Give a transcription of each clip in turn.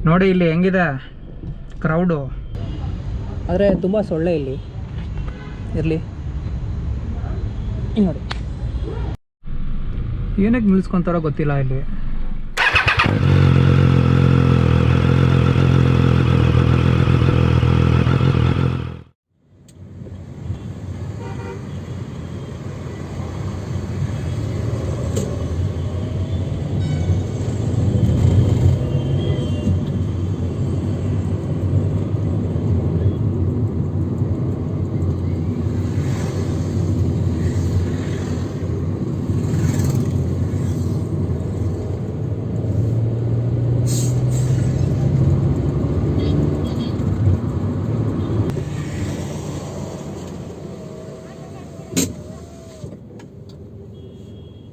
ನೋಡಿ ಇಲ್ಲಿ ಹೆಂಗಿದೆ ಕ್ರೌಡು. ಆದರೆ ತುಂಬ ಸೊಳ್ಳೆ ಇಲ್ಲಿ ಇರಲಿ. ನೋಡಿ ಏನಕ್ಕೆ ನಿಲ್ಸ್ಕೊತಾರೋ ಗೊತ್ತಿಲ್ಲ ಇಲ್ಲಿ.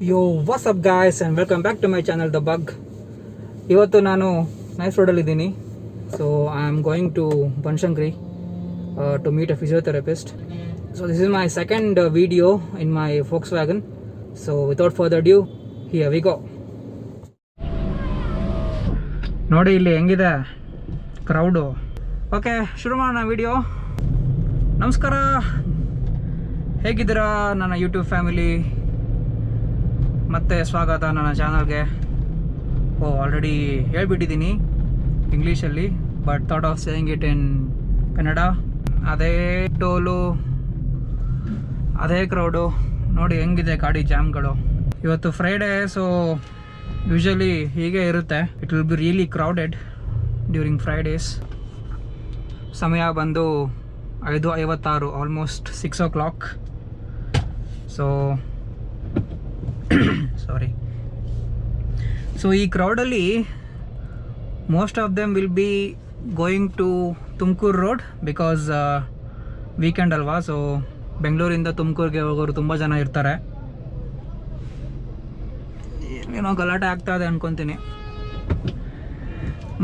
Yo what's up guys and welcome back to my channel the bug. ಇವತ್ತು ನಾನು ನೈಸ್ ರೋಡಲ್ಲಿದ್ದೀನಿ. So I am going to Banashankari to meet a physiotherapist. So this is my second video in my Volkswagen. So without further due, here we go. ನೋಡಿ ಇಲ್ಲಿ ಹೆಂಗಿದೆ crowd. Okay, ಶುರು ಮಾಡೋಣ video. ನಮಸ್ಕಾರ, ಹೇಗಿದ್ದೀರಾ ನನ್ನ ಯೂಟ್ಯೂಬ್ ಫ್ಯಾಮಿಲಿ? ಮತ್ತೆ ಸ್ವಾಗತ ನನ್ನ ಚಾನಲ್ಗೆ. ಆಲ್ರೆಡಿ ಹೇಳ್ಬಿಟ್ಟಿದ್ದೀನಿ ಇಂಗ್ಲೀಷಲ್ಲಿ, but thought of saying it in Kannada. ಅದೇ ಟೋಲು, ಅದೇ ಕ್ರೌಡು. ನೋಡಿ ಹೆಂಗಿದೆ ಗಾಡಿ ಜಾಮ್ಗಳು. ಇವತ್ತು ಫ್ರೈಡೇ, ಸೊ ಯೂಶಲಿ ಹೀಗೆ ಇರುತ್ತೆ. It will be really crowded during Fridays. ಸಮಯ ಬಂದು 5:56, almost 6 o'clock. So sorry. So ಈ ಕ್ರೌಡಲ್ಲಿ most of them will be going to Tumakuru road, because weekend ಅಲ್ವಾ. ಸೊ ಬೆಂಗಳೂರಿಂದ ತುಮಕೂರಿಗೆ ಹೋಗೋರು ತುಂಬ ಜನ ಇರ್ತಾರೆ. ಏನೋ ಗಲಾಟೆ ಆಗ್ತಾ ಇದೆ ಅನ್ಕೊತೀನಿ.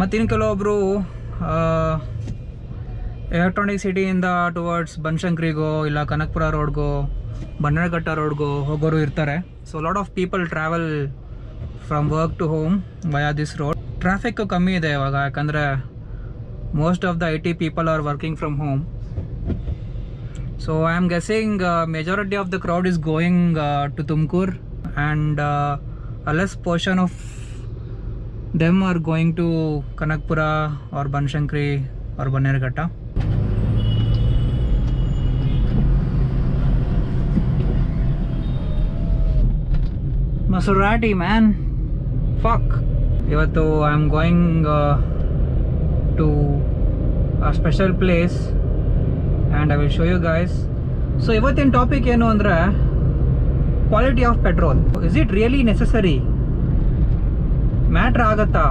ಮತ್ತಿನ್ನು ಕೆಲವೊಬ್ಬರು ಎಲೆಕ್ಟ್ರಾನಿಕ್ ಸಿಟಿಯಿಂದ ಟುವರ್ಡ್ಸ್ ಬನಶಂಕರಿಗೋ ಇಲ್ಲ ಕನಕಪುರ ರೋಡ್ಗೋ ಬನ್ನೇರಘಟ್ಟ ರೋಡ್ಗೋ ಹೋಗೋರು ಇರ್ತಾರೆ. So lot of people travel from work to home via this road. Traffic ಕಮ್ಮಿ ಇದೆ ಇವಾಗ, ಯಾಕಂದರೆ most of the IT people are working from home. So I am guessing majority of the crowd is going to Tumakuru, and a less portion of them are going to Kanakpura or Banashankari or Bannerghatta. Maserati man, fuck. Ivattu I am going to a special place and I will show you guys. So ivattin topic ಏನು ಅಂದ್ರೆ quality of petrol. Is it really necessary? Matter ಆಗತ್ತಾ?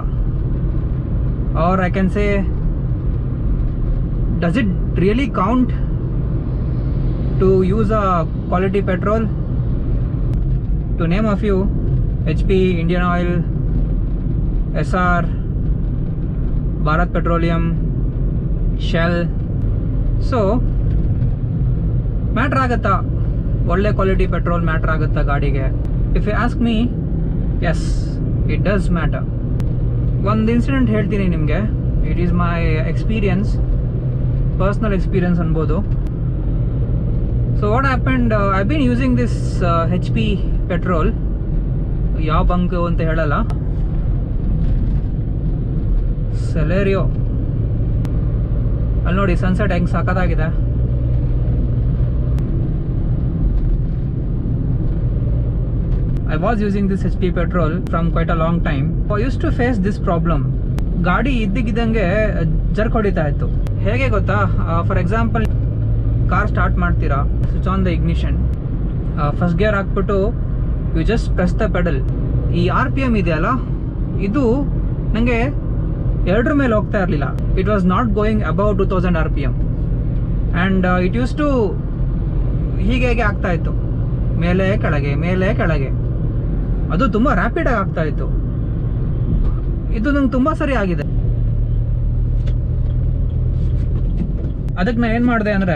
Or I can say, does it really count to use a quality petrol? To name a few: HP, Indian oil, SR, Bharat petroleum, shell. So matter ಆಗತ್ತಾ? ಒಳ್ಳೆ quality petrol matter ಆಗುತ್ತಾ ಗಾಡಿಗೆ? If you ask me, yes, it does matter. ಒಂದು incident ಹೇಳ್ತೀನಿ ನಿಮಗೆ. It is my experience, personal experience ಅನ್ಬೋದು. So what happened, I bean using this HP petrol. ಯಾವ bunk ಅಂತ ಹೇಳಲ್ಲ, ಸೆಲೆರಿಯೋ. ಅಲ್ಲಿ ನೋಡಿ ಸನ್ಸೆಟ್ ಹೆಂಗೆ ಸಖತ್ತಾಗಿದೆ. I was using this HP petrol from quite a long time. I used to face this problem. ಗಾಡಿ ಇದ್ದಿದ್ದಂಗೆ jerk ಹೊಡಿತಾ ಇತ್ತು. ಹೇಗೆ ಗೊತ್ತಾ? ಫಾರ್ ಎಕ್ಸಾಂಪಲ್, ಕಾರ್ ಸ್ಟಾರ್ಟ್ ಮಾಡ್ತೀರಾ, switch on the ignition, first gear ಹಾಕ್ಬಿಟ್ಟು you just press the pedal. ಈ RPM ಇದೆಯಲ್ಲ, ಇದು ನನಗೆ 2 ಮೇಲೆ ಹೋಗ್ತಾ ಇರಲಿಲ್ಲ. It was not going above 2000 RPM and it use to ಹೀಗೆ ಆಗ್ತಾ ಇತ್ತು, ಮೇಲೆ ಕೆಳಗೆ ಮೇಲೆ ಕೆಳಗೆ. ಅದು ತುಂಬ ರ್ಯಾಪಿಡಾಗಿ ಆಗ್ತಾ ಇತ್ತು. ಇದು ನಂಗೆ ತುಂಬ ಸರಿ ಆಗಿದೆ. ಅದಕ್ಕೆ ನಾನು ಏನು ಮಾಡಿದೆ ಅಂದರೆ,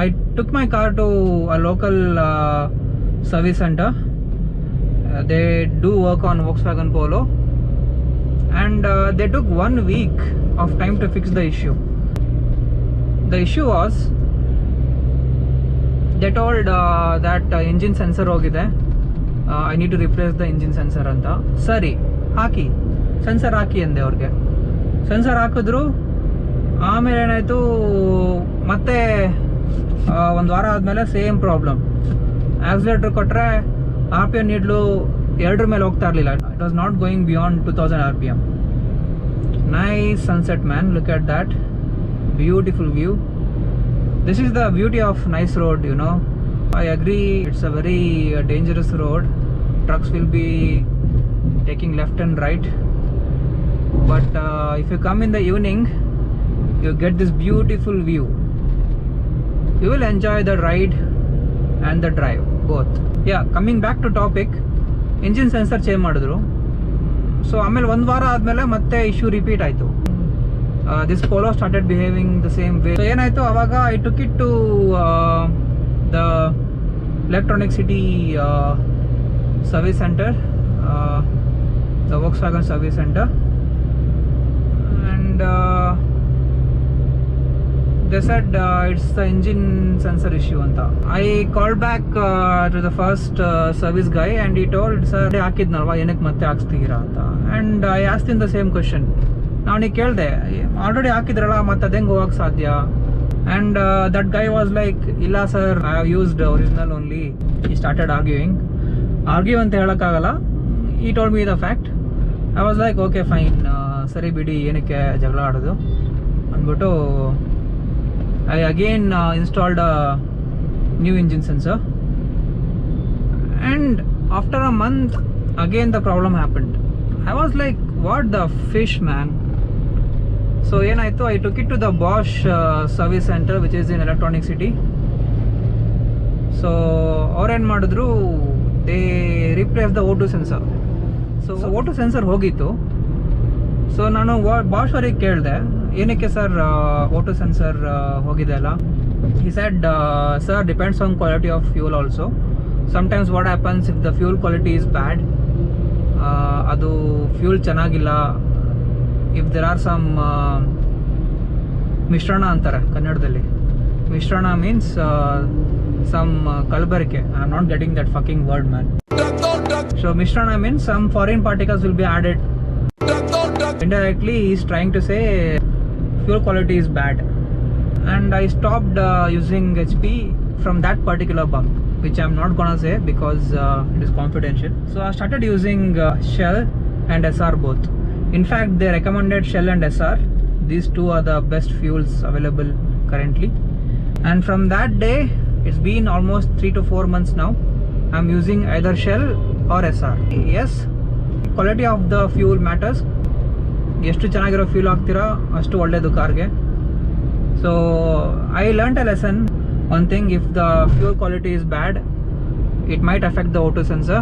I took my car to a local service centre. They do work on Volkswagen Polo, and they took 1 week of time to fix the issue. The issue was they told that engine sensor ಹೋಗಿದೆ, I need to replace the engine sensor ಅಂತ. ಸರಿ ಹಾಕಿ, sensor ಹಾಕಿ ಅಂದೆ ಅವ್ರಿಗೆ. Sensor ಹಾಕಿದ್ರು. ಆಮೇಲೆ ಏನಾಯಿತು, ಮತ್ತೆ ಒಂದು ವಾರ ಆದಮೇಲೆ ಸೇಮ್ ಪ್ರಾಬ್ಲಮ್. ಆಕ್ಸಿಲೇಟ್ರ್ ಕೊಟ್ಟರೆ RPM ನೀಡ್ಲು 2 ಮೇಲೆ ಹೋಗ್ತಾ ಇರಲಿಲ್ಲ. It was not going beyond 2000 RPM. Nice sunset man, look at that beautiful view. This is the beauty of nice road, you know. I agree, it's a very dangerous road. Trucks will be taking left and right, but if you come in the evening, you get this beautiful view. You will enjoy the ride and the drive both. Yeah, coming back to topic, engine sensor change ಮಾಡಿದ್ರು. So ಆಮೇಲೆ 1 ವಾರ ಆದಮೇಲೆ ಮತ್ತೆ issue repeat ಆಯಿತು. This Polo started behaving the same way. So ಏನಾಯಿತು, ಆವಾಗ I took it to the Electronic City service centre, the Volkswagen service center, and they said it's the engine sensor issue anta. I called back to the first service guy and he told, sir ಹಾಕಿದ್ನಲ್ವಾ ಏನಕ್ಕೆ ಮತ್ತೆ ಹಾಕ್ಸ್ತೀರಾ ಅಂತ. and I asked him the same question. ನಾನು ಕೇಳಿದೆ, already ಹಾಕಿದ್ರಲ್ಲ ಮತ್ತೆ ಅದೇಂಗೆ ಹೋಗಕ್ಕೆ ಸಾಧ್ಯ? and that guy was like, ಇಲ್ಲ sir, I have used original only. He started arguing ಅಂತ ಹೇಳೋಕ್ಕಾಗಲ್ಲ. he told me the fact. I was like, okay fine, ಸರಿ ಬಿಡಿ, ಏನಕ್ಕೆ ಜಗಳ ಆಡೋದು ಅಂದ್ಬಿಟ್ಟು I again installed a new engine sensor, and after a month again the problem happened. I was like, what the fish, man? So ಏನಾಯಿತು, I took it to the Bosch service center which is in Electronic City. So ಅವ್ರೇನು ಮಾಡಿದ್ರು, they replaced the O2 sensor. So O2 sensor ಹೋಗಿತ್ತು. So ನಾನು Bosch ಅವರಿಗೆ ಕೇಳಿದೆ, ಏನಕ್ಕೆ sir O2 sensor ಹೋಗಿದೆ ಅಲ್ಲ? he said, sir, depends on quality of fuel also. sometimes what happens, if the fuel quality is bad, ಅದು fuel ಚೆನ್ನಾಗಿಲ್ಲ, if there are some ಮಿಶ್ರಣ ಅಂತಾರೆ ಕನ್ನಡದಲ್ಲಿ. ಮಿಶ್ರಣ means some ಕಲಬೆರಕೆ. I am not getting that fucking word, man. So ಮಿಶ್ರಣ means some foreign particles will be added. Indirectly he is trying to say fuel quality is bad, and I stopped using HP from that particular bunk, which I am not gonna say because it is confidential. So I started using Shell and SR both. In fact, they recommended Shell and SR. These two are the best fuels available currently, and from that day it's been almost 3 to 4 months now. I'm using either Shell or SR. Yes, quality of the fuel matters. ಎಷ್ಟು ಚೆನ್ನಾಗಿರೋ fuel ಹಾಕ್ತೀರಾ ಅಷ್ಟು ಒಳ್ಳೆಯದು ಕಾರ್ಗೆ. So I learned a lesson. One thing, if the fuel quality is bad, it might affect the O2 sensor.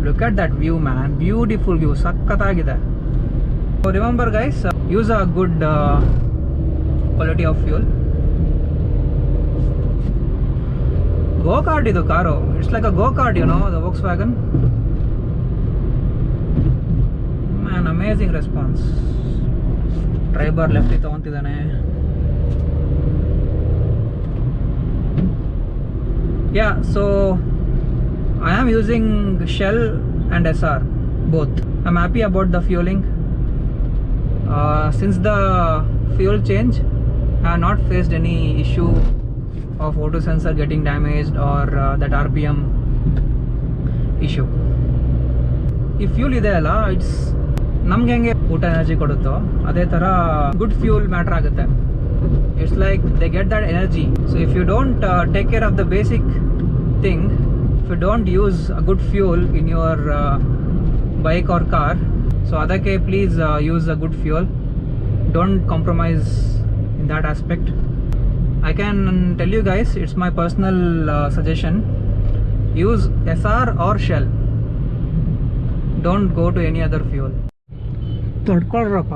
Look at that view, man. Beautiful view. ಸಕ್ಕತ್ತಾಗಿದೆ. So remember guys, use a good quality of fuel. Go-kart idu car. It's like a go-kart, you know, the Volkswagen. Man, amazing response. Driver left ತಗೊಂತಿದ್ದಾನೆ. Yeah, so I am using Shell and SR both. I'm happy about the fueling. Since the fuel change, I have not faced any issue of O2 sensor getting damaged or that RPM issue. ಈ fuel ಇದೆ ಅಲ್ಲ, it's ನಮ್ಗೆ ಹೆಂಗೆ ಊಟ energy ಕೊಡುತ್ತೋ ಅದೇ ಥರ good fuel matter ಆಗುತ್ತೆ. It's like they get that energy. So if you don't take care of the basic thing, if you don't use a good fuel in your bike or car, so adake please use a good fuel. Don't compromise in that aspect. I can tell you guys, it's my personal suggestion, use SR or Shell. Don't go to any other fuel. ತಡ್ಕೊಳ್ರಪ್ಪ,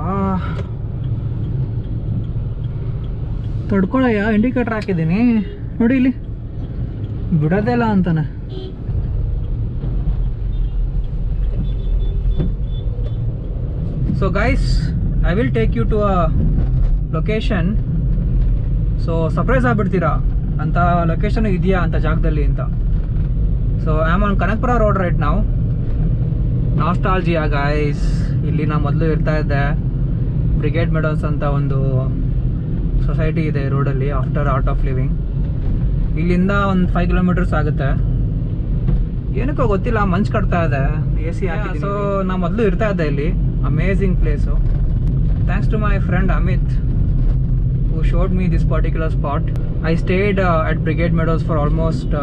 ತಡ್ಕೊಳಯ್ಯ. Indicator ಹಾಕಿದ್ದೀನಿ ನೋಡಿ, ಇಲ್ಲಿ ಬಿಡೋದೇ ಇಲ್ಲ ಅಂತಾನೆ. So guys, I will take you to a location. So surprise ಆಗ್ಬಿಡ್ತೀರಾ ಅಂತ ಲೊಕೇಶನ್ ಇದೆಯಾ ಅಂತ ಜಾಗದಲ್ಲಿ ಅಂತ. So I am on Kanakapura road right ನಾವು. Nostalgia guys. ಇಲ್ಲಿ ನಾ ಮೊದಲು ಇರ್ತಾ ಇದ್ದೆ. ಬ್ರಿಗೇಡ್ ಮೆಡೋಸ್ ಅಂತ ಒಂದು ಸೊಸೈಟಿ ಇದೆ ರೋಡಲ್ಲಿ, ಆಫ್ಟರ್ ಆರ್ಟ್ ಆಫ್ ಲಿವಿಂಗ್. ಇಲ್ಲಿಂದ ಒಂದು 5 ಕಿಲೋಮೀಟರ್ಸ್ ಆಗುತ್ತೆ. ಏನಕ್ಕೋ ಗೊತ್ತಿಲ್ಲ, ಮಂಚ್ ಕಟ್ತಾ ಇದೆ, AC ಹಾಕಿದ್ದೀನಿ. ಸೊ ನಾ ಮೊದಲು ಇರ್ತಾ ಇದ್ದೆ ಇಲ್ಲಿ. Amazing place. Thanks to my friend Amit who showed me this particular spot. I stayed at Brigade Meadows for almost 2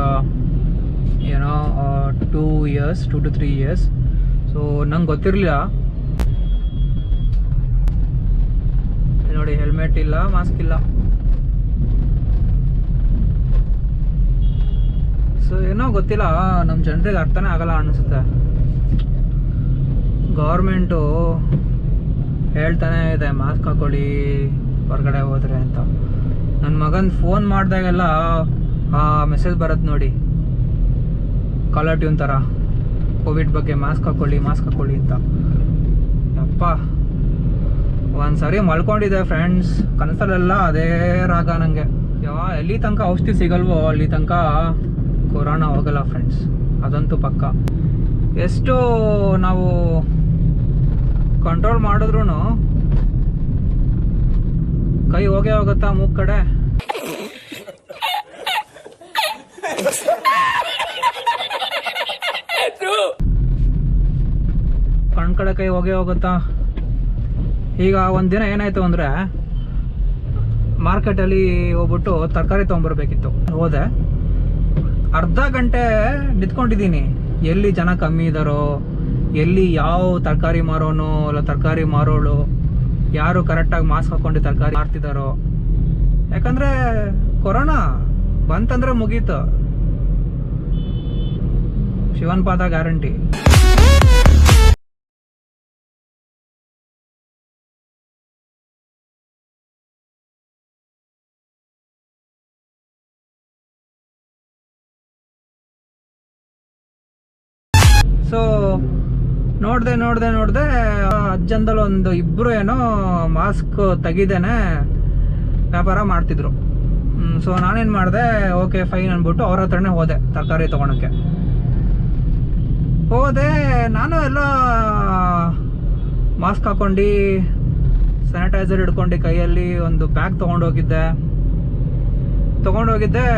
to 3 years. So ನಂಗೆ ಗೊತ್ತಿರಲಿಲ್ಲ. ನೋಡಿ, ಹೆಲ್ಮೆಟ್ ಇಲ್ಲ, ಮಾಸ್ಕ್ ಇಲ್ಲ. ಸೊ ಏನೋ ಗೊತ್ತಿಲ್ಲ, ನಮ್ಮ ಜನರಿಗೆ ಅರ್ಥನೇ ಆಗಲ್ಲ ಅನಿಸುತ್ತೆ. ಗೌರ್ಮೆಂಟು ಹೇಳ್ತಾನೆ ಇದೆ ಮಾಸ್ಕ್ ಹಾಕೊಳ್ಳಿ ಹೊರಗಡೆ ಹೋದ್ರೆ ಅಂತ. ನನ್ನ ಮಗನ ಫೋನ್ ಮಾಡಿದಾಗೆಲ್ಲ ಆ ಮೆಸೇಜ್ ಬರುತ್ತೆ ನೋಡಿ, ಕಾಲರ್ ಟ್ಯೂನ್ ಥರ, ಕೋವಿಡ್ ಬಗ್ಗೆ ಮಾಸ್ಕ್ ಹಾಕೊಳ್ಳಿ ಅಂತ. ಯಪ್ಪ, ಒಂದು ಸರಿ ಮಲ್ಕೊಂಡಿದ್ದೆ ಫ್ರೆಂಡ್ಸ್, ಕನಸಲ್ಲೆಲ್ಲ ಅದೇ ರಾಗ ನನಗೆ. ಎಲ್ಲಿ ತನಕ ಔಷಧಿ ಸಿಗಲ್ವೋ ಅಲ್ಲಿ ತನಕ ಕೊರೋನಾ ಹೋಗಲ್ಲ ಫ್ರೆಂಡ್ಸ್, ಅದಂತೂ ಪಕ್ಕ. ಎಷ್ಟು ನಾವು ಕಂಟ್ರೋಲ್ ಮಾಡಿದ್ರು ಕೈ ಹೋಗೇ ಹೋಗುತ್ತಾ ಮೂಗ್ ಕಡೆ. ಕಣ್ ಕಡೆ ಕೈ ಹೋಗೇ ಹೋಗುತ್ತಾ. ಈಗ ಒಂದಿನ ಏನಾಯ್ತು ಅಂದರೆ, ಮಾರ್ಕೆಟಲ್ಲಿ ಹೋಗ್ಬಿಟ್ಟು ತರಕಾರಿ ತೊಗೊಂಬರ್ಬೇಕಿತ್ತು. ಹೋದೆ, ಅರ್ಧ ಗಂಟೆ ನಿಂತ್ಕೊಂಡಿದ್ದೀನಿ. ಎಲ್ಲಿ ಜನ ಕಮ್ಮಿ ಇದ್ದಾರೋ, ಎಲ್ಲಿ ಯಾವ ತರಕಾರಿ ಮಾರೋನು ಇಲ್ಲ ತರಕಾರಿ ಮಾರೋಳು ಯಾರು ಕರೆಕ್ಟಾಗಿ ಮಾಸ್ಕ್ ಹಾಕೊಂಡು ತರಕಾರಿ ಮಾರ್ತಿದ್ದಾರೋ. ಯಾಕಂದರೆ ಕೊರೋನಾ ಬಂತಂದ್ರೆ ಮುಗೀತು, ಶಿವನ್ ಪಾದ ಗ್ಯಾರಂಟಿ. ಸೊ ನೋಡ್ದೆ ಅಜ್ಜಂದಲ್ಲಿ ಒಂದು ಇಬ್ಬರು ಏನೋ ಮಾಸ್ಕ್ ತೆಗಿದೇನೆ ವ್ಯಾಪಾರ ಮಾಡ್ತಿದ್ರು. ಸೊ ನಾನೇನು ಮಾಡಿದೆ, ಓಕೆ ಫೈನ್ ಅಂದ್ಬಿಟ್ಟು ಅವ್ರ ಹತ್ರನೇ ಹೋದೆ ತರಕಾರಿ ತೊಗೊಳಕ್ಕೆ. ಹೋದೆ ನಾನು, ಎಲ್ಲ ಮಾಸ್ಕ್ ಹಾಕೊಂಡು ಸ್ಯಾನಿಟೈಸರ್ ಹಿಡ್ಕೊಂಡು ಕೈಯಲ್ಲಿ ಒಂದು ಬ್ಯಾಗ್ ತೊಗೊಂಡೋಗಿದ್ದೆ.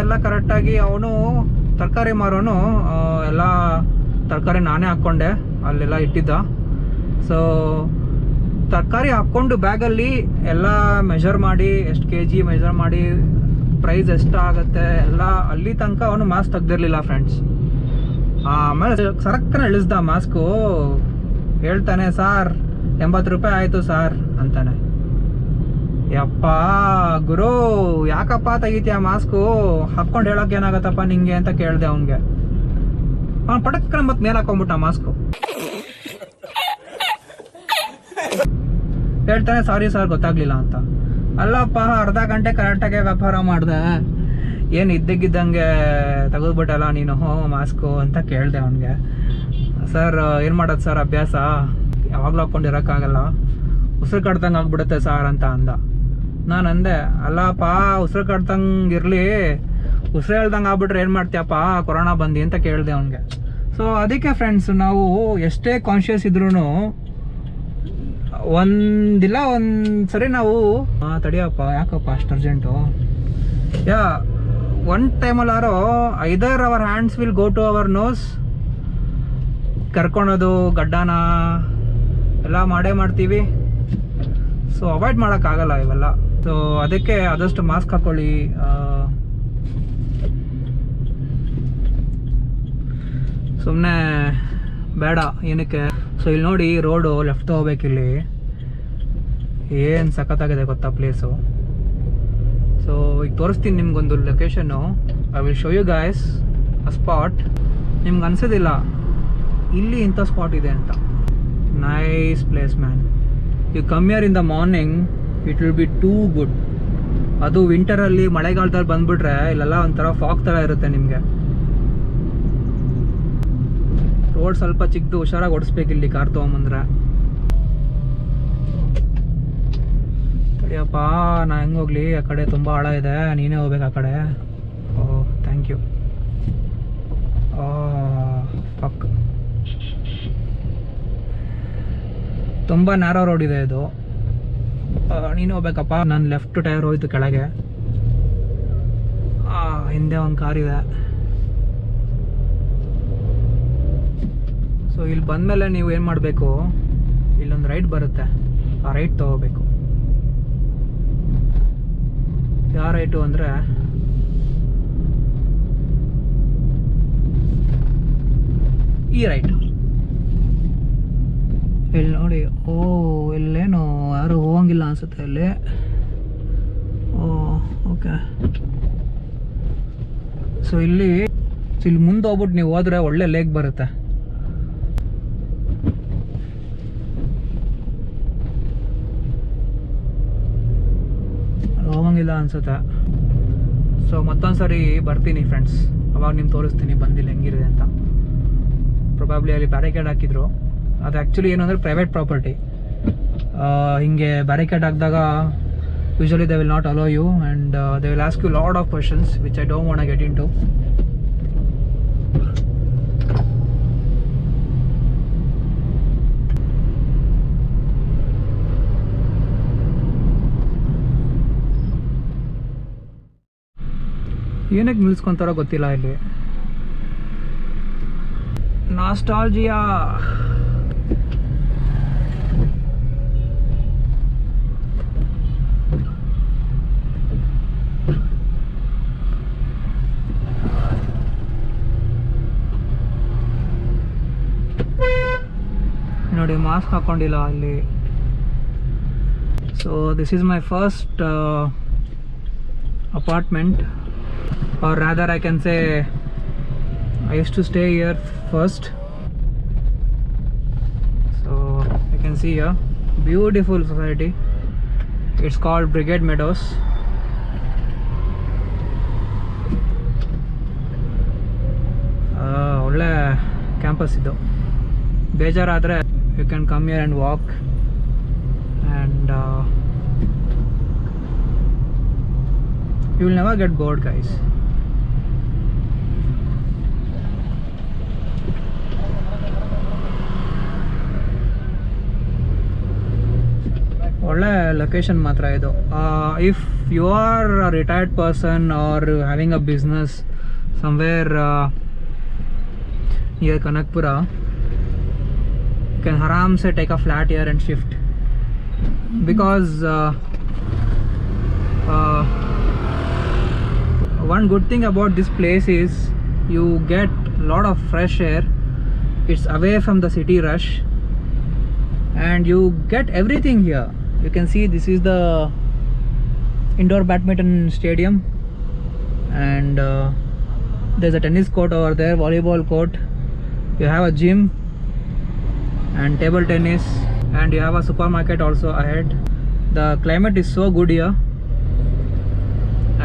ಎಲ್ಲ ಕರೆಕ್ಟಾಗಿ. ಅವನು ತರಕಾರಿ ಮಾರೋನು ಎಲ್ಲ ತರಕಾರಿ ನಾನೇ ಹಾಕ್ಕೊಂಡೆ, ಅಲ್ಲೆಲ್ಲ ಇಟ್ಟಿದ್ದ. ಸೊ ತರಕಾರಿ ಹಾಕ್ಕೊಂಡು ಬ್ಯಾಗಲ್ಲಿ ಎಲ್ಲ ಮೆಷರ್ ಮಾಡಿ, ಎಷ್ಟು kg ಮೆಷರ್ ಮಾಡಿ, ಪ್ರೈಸ್ ಎಷ್ಟಾಗುತ್ತೆ ಎಲ್ಲ, ಅಲ್ಲಿ ತನಕ ಅವನು ಮಾಸ್ಕ್ ತೆಗ್ದಿರ್ಲಿಲ್ಲ ಫ್ರೆಂಡ್ಸ್. ಆಮೇಲೆ ಸರಕ್ಕನ ಇಳಿಸ್ದ ಮಾಸ್ಕು. ಹೇಳ್ತಾನೆ, ಸಾರ್ 80 ರೂಪಾಯಿ ಆಯಿತು ಸಾರ್ ಅಂತಾನೆ. ಯಪ್ಪ ಗುರು, ಯಾಕಪ್ಪ ತೆಗಿತೀಯ ಮಾಸ್ಕು, ಹಾಕ್ಕೊಂಡು ಹೇಳೋಕೆ ಏನಾಗತ್ತಪ್ಪ ನಿಂಗೆ ಅಂತ ಕೇಳಿದೆ ಅವನಿಗೆ. ಅವ್ನು ಪಟಕ್ಕನ ಮತ್ತೆ ಮೇಲೆ ಹಾಕೊಂಡ್ಬಿಟ್ಟ ಮಾಸ್ಕು. ಹೇಳ್ತಾನೆ, ಸಾರಿ ಸರ್ ಗೊತ್ತಾಗ್ಲಿಲ್ಲ ಅಂತ. ಅಲ್ಲಪ್ಪ, ಅರ್ಧ ಗಂಟೆ ಕರೆಕ್ಟಾಗೆ ವ್ಯಾಪಾರ ಮಾಡಿದೆ, ಏನು ಇದ್ದಕ್ಕಿದ್ದಂಗೆ ತೆಗೆದ್ಬಿಟ್ಟಲ್ಲ ನೀನು ಮಾಸ್ಕು ಅಂತ ಕೇಳಿದೆ ಅವನಿಗೆ. ಸರ್ ಏನು ಮಾಡೋದು ಸರ್, ಅಭ್ಯಾಸ ಯಾವಾಗಲೂ ಹಾಕ್ಕೊಂಡಿರೋಕ್ಕಾಗಲ್ಲ, ಉಸಿರು ಕಟ್ದಂಗೆ ಆಗ್ಬಿಡುತ್ತೆ ಸರ್ ಅಂತ ಅಂದ. ನಾನು ಅಂದೆ, ಅಲ್ಲಪ್ಪ ಉಸಿರು ಕಟ್ದಂಗೆ ಇರಲಿ, ಉಸಿರು ಹೇಳ್ದಂಗೆ ಆಗ್ಬಿಟ್ರೆ ಏನು ಮಾಡ್ತೀಯಪ್ಪ ಕೊರೋನಾ ಬಂದು ಅಂತ ಕೇಳಿದೆ ಅವನಿಗೆ. ಸೊ ಅದಕ್ಕೆ ಫ್ರೆಂಡ್ಸ್, ನಾವು ಎಷ್ಟೇ ಕಾನ್ಷಿಯಸ್ ಇದ್ರೂ ಒಂದಿಲ್ಲ ಒಂದ್ಸರಿ ನಾವು ತಡಿಯಪ್ಪ ಯಾಕಪ್ಪ ಅಷ್ಟು ಅರ್ಜೆಂಟು, ಒನ್ ಟೈಮಲ್ಲಾರೋ either your hands will go to your nose, ಕರ್ಕೊಳೋದು ಗಡ್ಡನ ಎಲ್ಲ ಮಾಡೇ ಮಾಡ್ತೀವಿ. ಸೊ ಅವಾಯ್ಡ್ ಮಾಡೋಕ್ಕಾಗಲ್ಲ ಇವೆಲ್ಲ. ಸೊ ಅದಕ್ಕೆ ಆದಷ್ಟು ಮಾಸ್ಕ್ ಹಾಕೊಳ್ಳಿ. ಸುಮ್ಮನೆ ಬೇಡ ಏನಕ್ಕೆ. ಸೊ ಇಲ್ಲಿ ನೋಡಿ, ರೋಡು ಲೆಫ್ಟ್ ಹೋಗ್ಬೇಕಿಲ್ಲಿ, ಏನು ಸಖತ್ತಾಗಿದೆ ಗೊತ್ತಾ ಪ್ಲೇಸು. ಸೊ ಈಗ ತೋರಿಸ್ತೀನಿ ನಿಮ್ಗೊಂದು location. I will show you guys a spot. ನಿಮ್ಗೆ ಅನ್ಸೋದಿಲ್ಲ ಇಲ್ಲಿ ಇಂಥ ಸ್ಪಾಟ್ ಇದೆ ಅಂತ. Nice place man. You come here in the morning, it will be too good. ಅದು ವಿಂಟರಲ್ಲಿ ಮಳೆಗಾಲದಲ್ಲಿ ಬಂದ್ಬಿಟ್ರೆ ಇಲ್ಲೆಲ್ಲ ಒಂಥರ ಫಾಗ್ ಥರ ಇರುತ್ತೆ ನಿಮಗೆ. ರೋಡ್ ಸ್ವಲ್ಪ ಚಿಕ್ಕದು, ಹುಷಾರಾಗಿ ಓಡಿಸ್ಬೇಕು ಇಲ್ಲಿ ಕಾರ್ ತೊಗೊಂಬಂದ್ರೆ. ತಡಿಯಪ್ಪ, ನಾ ಹೆಂಗೆ ಹೋಗ್ಲಿ? ಆ ಕಡೆ ತುಂಬ ಆಳ ಇದೆ, ನೀನೇ ಹೋಗ್ಬೇಕು ಆ ಕಡೆ. ಓಹ್ ಥ್ಯಾಂಕ್ ಯು. ಫಕ್, ತುಂಬ ನ್ಯಾರೋ ರೋಡ್ ಇದೆ ಇದು. ನೀನು ಹೋಗ್ಬೇಕಪ್ಪ. ನನ್ನ ಲೆಫ್ಟ್ ಟೈರ್ ಹೋಯ್ತು ಕೆಳಗೆ. ಹಿಂದೆ ಒಂದು ಕಾರ್ ಇದೆ. ಸೊ ಇಲ್ಲಿ ಬಂದಮೇಲೆ ನೀವು ಏನು ಮಾಡಬೇಕು, ಇಲ್ಲೊಂದು ರೈಟ್ ಬರುತ್ತೆ, ಆ ರೈಟ್ ತೊಗೋಬೇಕು. ಯಾವ ರೈಟು ಅಂದರೆ ಈ ರೈಟ್. ಇಲ್ಲಿ ನೋಡಿ, ಇಲ್ಲೇನು ಯಾರು ಹೋಗಂಗಿಲ್ಲ ಅನ್ಸುತ್ತೆ ಇಲ್ಲಿ. ಓಕೆ. ಸೊ ಇಲ್ಲಿ ಮುಂದೆ ಹೋಗ್ಬಿಟ್ಟು ನೀವು ಹೋದ್ರೆ ಒಳ್ಳೆ ಲೇಕ್ ಬರುತ್ತೆ. ಹೋಗಂಗಿಲ್ಲ ಅನ್ಸುತ್ತೆ. ಸೊ ಮತ್ತೊಂದು ಸರಿ ಬರ್ತೀನಿ ಫ್ರೆಂಡ್ಸ್, ಅವಾಗ ನಿಮ್ಗೆ ತೋರಿಸ್ತೀನಿ ಬಂದಿಲ್ಲ ಹೆಂಗಿರಿದೆ ಅಂತ. ಪ್ರೊಬಾಬ್ಲಿ ಅಲ್ಲಿ ಬ್ಯಾರಿಕೇಡ್ ಹಾಕಿದ್ರು. ಅದು ಆ್ಯಕ್ಚುಲಿ ಏನು ಅಂದರೆ ಪ್ರೈವೇಟ್ ಪ್ರಾಪರ್ಟಿ. ಹಿಂಗೆ ಬ್ಯಾರಿಕೇಡ್ ಹಾಕಿದಾಗ usually they will not allow you and they will ask you lot of questions which I don't want to get in to. ಏನಕ್ಕೆ ನಿಲ್ಸ್ಕೊಂತಾರೋ ಗೊತ್ತಿಲ್ಲ ಇಲ್ಲಿ. ನಾಸ್ಟಾಲ್ಜಿಯಾ. ನೋಡಿ, ಮಾಸ್ಕ್ ಹಾಕೊಂಡಿಲ್ಲ ಅಲ್ಲಿ. So this is my first apartment, or rather I can say I used to stay here first. So you can see here, beautiful society. It's called Brigade Meadows. ಒಳ್ಳೆ campus ಇದು. ಬೇಜಾರಾದರೆ you can come here and walk and you will never get bored guys. ಒಳ್ಳೆ location ಮಾತ್ರ ಇದು. If you are a retired person or having a business somewhere near Kanakpura, you can haram se take a flat here and shift, because one good thing about this place is you get a lot of fresh air. It's away from the city rush and you get everything here. You can see this is the indoor badminton stadium and there's a tennis court over there, volleyball court. You have a gym and table tennis and you have a supermarket also ahead. The climate is so good here.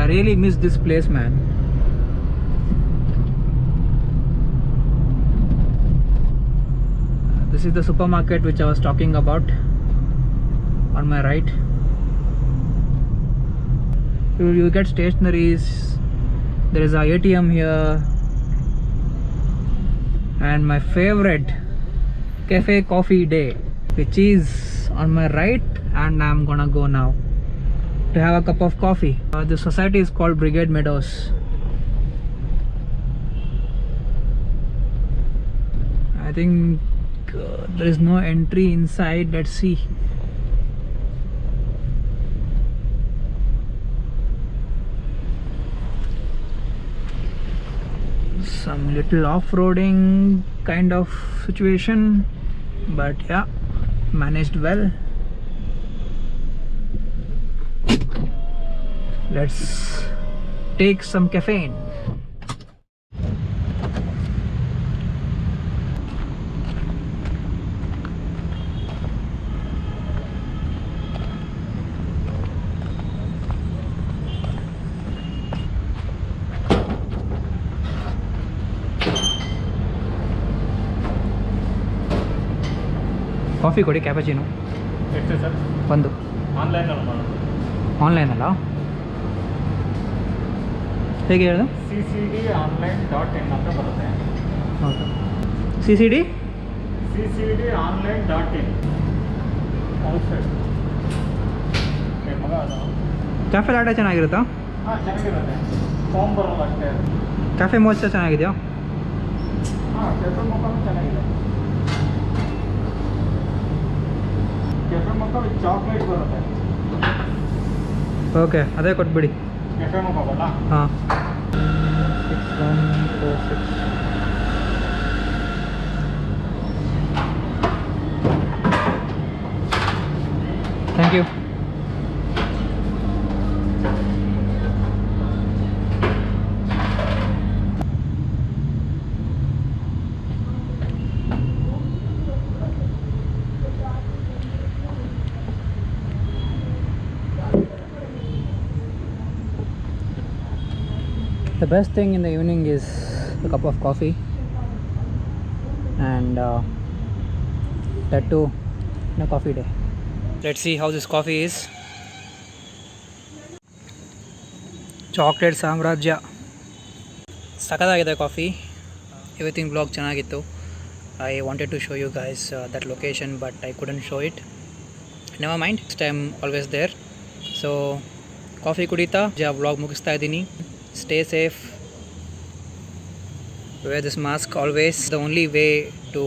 I really miss this place, man. This is the supermarket which I was talking about on my right. You get stationaries. There is a ATM here and my favorite cafe coffee day, which is on my right, and I'm gonna go now to have a cup of coffee. The society is called Brigade Meadows. I think there is no entry inside. Let's see. Some little off-roading kind of situation, but yeah, managed well. Let's take some caffeine. Coffee ಕೊಡಿ, ಕ್ಯಾಪಚಿನೋ ಎಷ್ಟು sir? ಒಂದು. ಆನ್ಲೈನಲ್ಲಿ ಮಾಡೋದು. ಆನ್ಲೈನಲ್ಲ? ಹೇಗೆ ಹೇಳು? ccdonline.in ಅಂತ ಬರುತ್ತೆ. ಹೌದು. ccd ccdonline.in outside. ಮಗ ಅದು ಕ್ಯಾಫೆ ಲಾಟೆ ಚೆನ್ನಾಗಿರುತ್ತಾ? ಹಾಂ, ಚೆನ್ನಾಗಿರುತ್ತೆ. ಫೋಮ್ ಬರೋಲ್ಲ ಅಷ್ಟೇ. ಕ್ಯಾಫೆ ಮೋಚಾ ಚೆನ್ನಾಗಿದೆಯಾ? ಹಾಂ, ಕೆಫೆ ಮೊಕನೂ ಚೆನ್ನಾಗಿದೆ. ಕೆಫೆ ಮೊಕ ವಿತ್ ಚಾಕ್ಲೇಟ್ ಬರುತ್ತೆ. ಓಕೆ, ಅದೇ ಕೊಟ್ಬಿಡಿ. ಕೆಫೆ ಮೊಕ ಬಲ್ಲ? ಹಾಂ. 6146. Thank you. The best thing in the evening is a cup of coffee, and that too on a coffee day. Let's see how this coffee is. Chocolate ಸಾಮ್ರಾಜ್ಯ. ಸಖತ್ತಾಗಿದೆ coffee. ಇವತ್ತಿನ blog ಚೆನ್ನಾಗಿತ್ತು. I wanted to show you guys that location, but I couldn't show it. Never mind, next time always there. So coffee ಕುಡಿತಾ blog ಮುಗಿಸ್ತಾ ಇದ್ದೀನಿ. Stay safe, wear this mask always, the only way to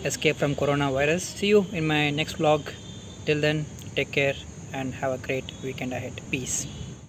escape from coronavirus. See you in my next vlog. Till then, take care and have a great weekend ahead. Peace.